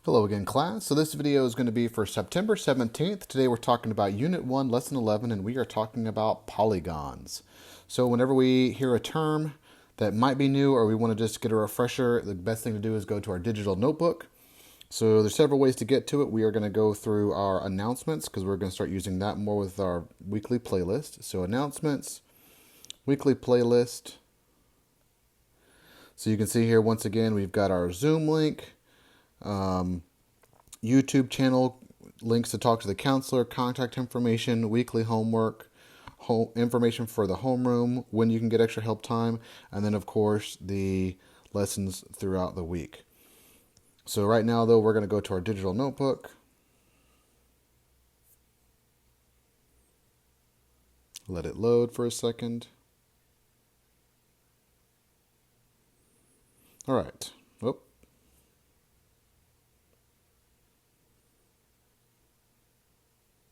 Hello again, class. So this video is going to be for September 17th. Today we're talking about Unit 1, Lesson 11, and we are talking about polygons. So whenever we hear a term that might be new or we want to just get a refresher, the best thing to do is go to our digital notebook. So there's several ways to get to it. We are going to go through our announcements because we're going to start using that more with our weekly playlist. So announcements, weekly playlist. So you can see here, once again, we've got our Zoom link, YouTube channel, links to talk to the counselor, contact information, weekly homework, information for the homeroom, when you can get extra help time, and then, of course, the lessons throughout the week. So right now, though, we're going to go to our digital notebook. Let it load for a second. All right. Oh.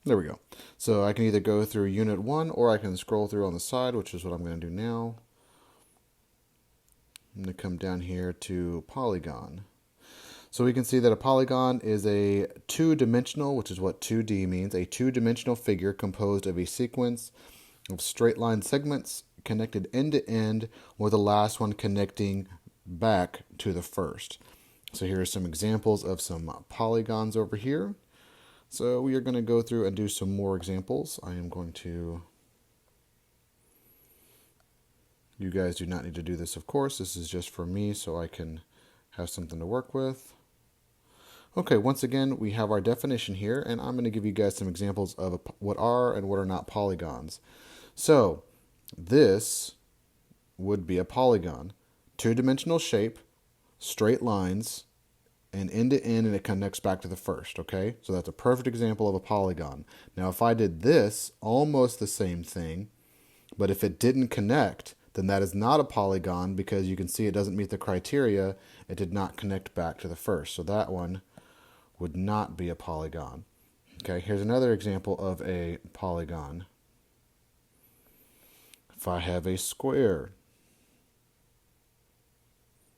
There we go. So I can either go through Unit 1 or I can scroll through on the side, which is what I'm going to do now. I'm going to come down here to Polygon. So we can see that a polygon is a two-dimensional, which is what 2D means, a two-dimensional figure composed of a sequence of straight line segments connected end to end, with the last one connecting back to the first. So here are some examples of some polygons over here. So we are going to go through and do some more examples. I am going to... You guys do not need to do this, of course. This is just for me so I can have something to work with. Okay, once again, we have our definition here, and I'm going to give you guys some examples of what are and what are not polygons. So this would be a polygon. Two-dimensional shape, straight lines, and end to end, and it connects back to the first, okay? So that's a perfect example of a polygon. Now, if I did this, almost the same thing, but if it didn't connect, then that is not a polygon because you can see it doesn't meet the criteria. It did not connect back to the first. So that one would not be a polygon. Okay, here's another example of a polygon. If I have a square,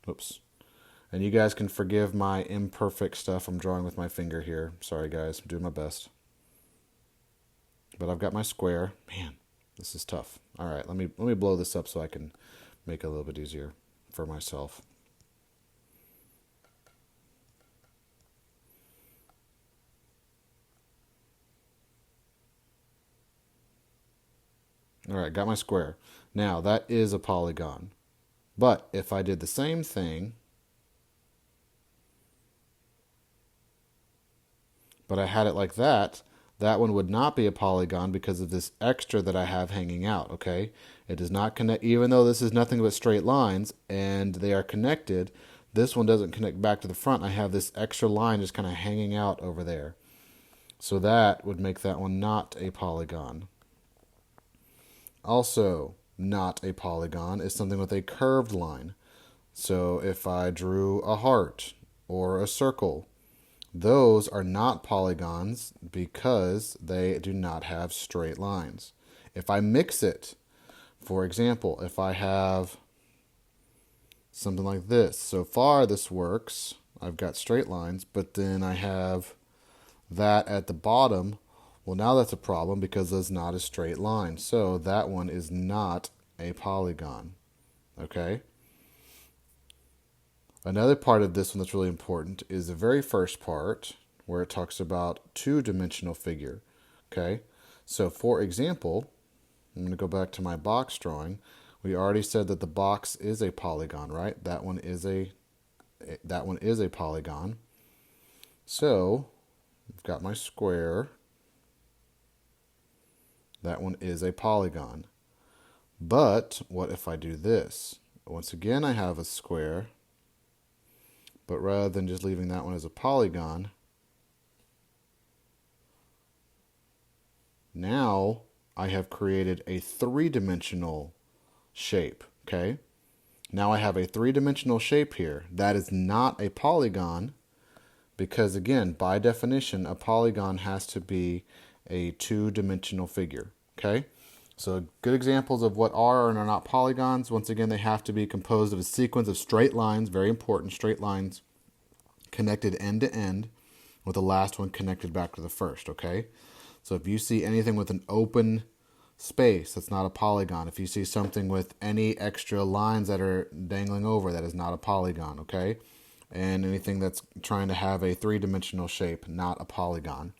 oops. And you guys can forgive my imperfect stuff I'm drawing with my finger here. Sorry guys, I'm doing my best. But I've got my square. Man, this is tough. All right, let me blow this up so I can make it a little bit easier for myself. All right, got my square. Now, that is a polygon. But if I did the same thing, but I had it like that, that one would not be a polygon because of this extra that I have hanging out, okay? It does not connect, even though this is nothing but straight lines and they are connected, this one doesn't connect back to the front. I have this extra line just kind of hanging out over there. So that would make that one not a polygon. Also, not a polygon is something with a curved line. So if I drew a heart or a circle, those are not polygons because they do not have straight lines. If I mix it, for example, if I have something like this, so far this works. I've got straight lines, but then I have that at the bottom. Well, now that's a problem because it's not a straight line. So that one is not a polygon. Okay? Another part of this one that's really important is the very first part where it talks about two-dimensional figure. Okay? So for example, I'm going to go back to my box drawing. We already said that the box is a polygon, right? That one is a polygon. So I've got my square. That one is a polygon. But what if I do this? Once again, I have a square. But rather than just leaving that one as a polygon, now I have created a three-dimensional shape, okay? Now I have a three-dimensional shape here. That is not a polygon because, again, by definition, a polygon has to be a two-dimensional figure, okay? So good examples of what are and are not polygons. Once again, they have to be composed of a sequence of straight lines, very important, straight lines, connected end to end, with the last one connected back to the first, okay? So if you see anything with an open space, that's not a polygon. If you see something with any extra lines that are dangling over, that is not a polygon, okay? And anything that's trying to have a three-dimensional shape, not a polygon.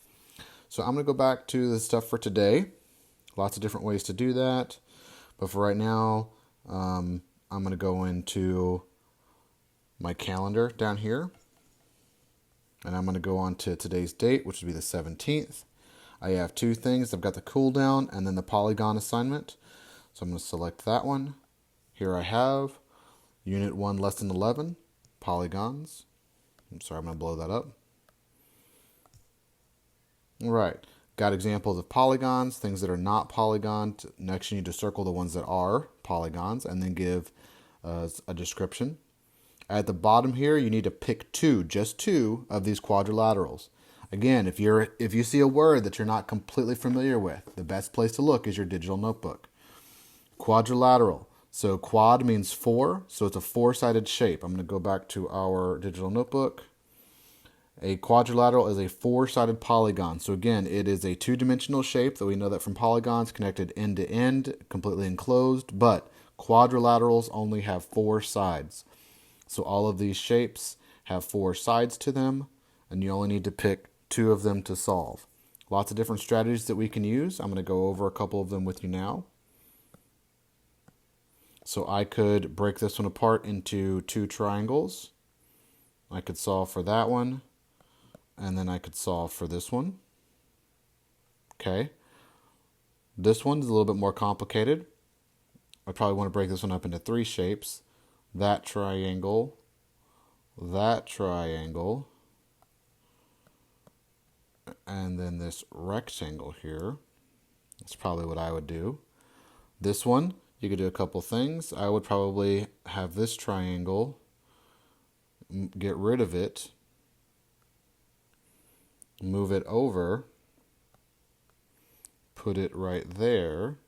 So I'm going to go back to the stuff for today. Lots of different ways to do that. But for right now, I'm going to go into my calendar down here. And I'm going to go on to today's date, which would be the 17th. I have two things. I've got the cooldown and then the polygon assignment. So I'm going to select that one. Here I have Unit 1 Lesson 11, Polygons. I'm sorry, I'm going to blow that up. All right. Got examples of polygons, things that are not polygons. Next, you need to circle the ones that are polygons and then give a description. At the bottom here, you need to pick just two of these quadrilaterals. Again, if you see a word that you're not completely familiar with, the best place to look is your digital notebook. Quadrilateral. So quad means four, so it's a four-sided shape. I'm going to go back to our digital notebook. A quadrilateral is a four-sided polygon. So again, it is a two-dimensional shape that we know that from polygons, connected end to end, completely enclosed, but quadrilaterals only have four sides. So all of these shapes have four sides to them, and you only need to pick two of them to solve. Lots of different strategies that we can use. I'm going to go over a couple of them with you now. So I could break this one apart into two triangles. I could solve for that one, and then I could solve for this one. Okay. This one is a little bit more complicated. I probably want to break this one up into three shapes. That triangle, and then this rectangle here. That's probably what I would do. This one, you could do a couple things. I would probably have this triangle, get rid of it, move it over, put it right there,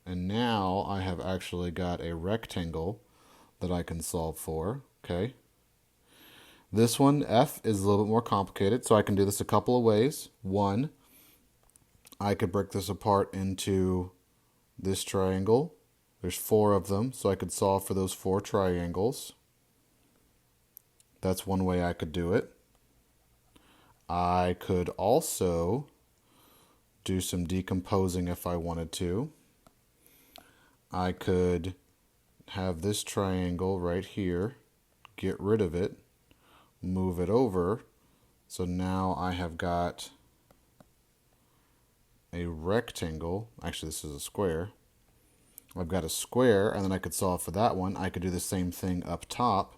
and now I have actually got a rectangle that I can solve for, okay? This one, F, is a little bit more complicated, so I can do this a couple of ways. One, I could break this apart into this triangle. There's four of them, so I could solve for those four triangles. That's one way I could do it. I could also do some decomposing if I wanted to. I could have this triangle right here, get rid of it, move it over, so now I have got a rectangle. Actually, this is a square. I've got a square, and then I could solve for that one. I could do the same thing up top,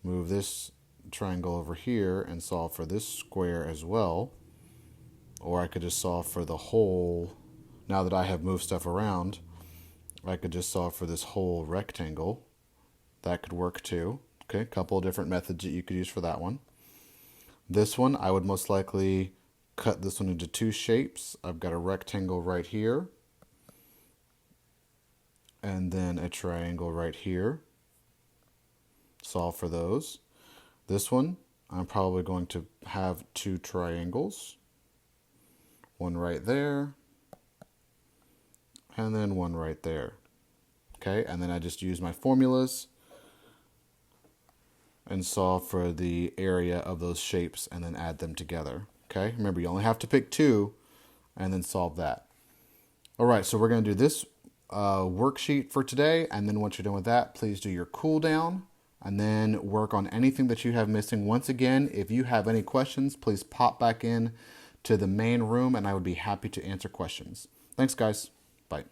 move this triangle over here and solve for this square as well. Or I could just solve for the whole, now that I have moved stuff around, I could just solve for this whole rectangle. That could work too. Okay, a couple of different methods that you could use for that one. This one, I would most likely cut this one into two shapes. I've got a rectangle right here, and then a triangle right here. Solve for those. This one, I'm probably going to have two triangles. One right there, and then one right there. Okay, and then I just use my formulas and solve for the area of those shapes and then add them together. Okay, remember you only have to pick two and then solve that. All right, so we're going to do this worksheet for today, and then once you're done with that, please do your cool down and then work on anything that you have missing. Once again, if you have any questions, please pop back in to the main room and I would be happy to answer questions. Thanks, guys. Bye.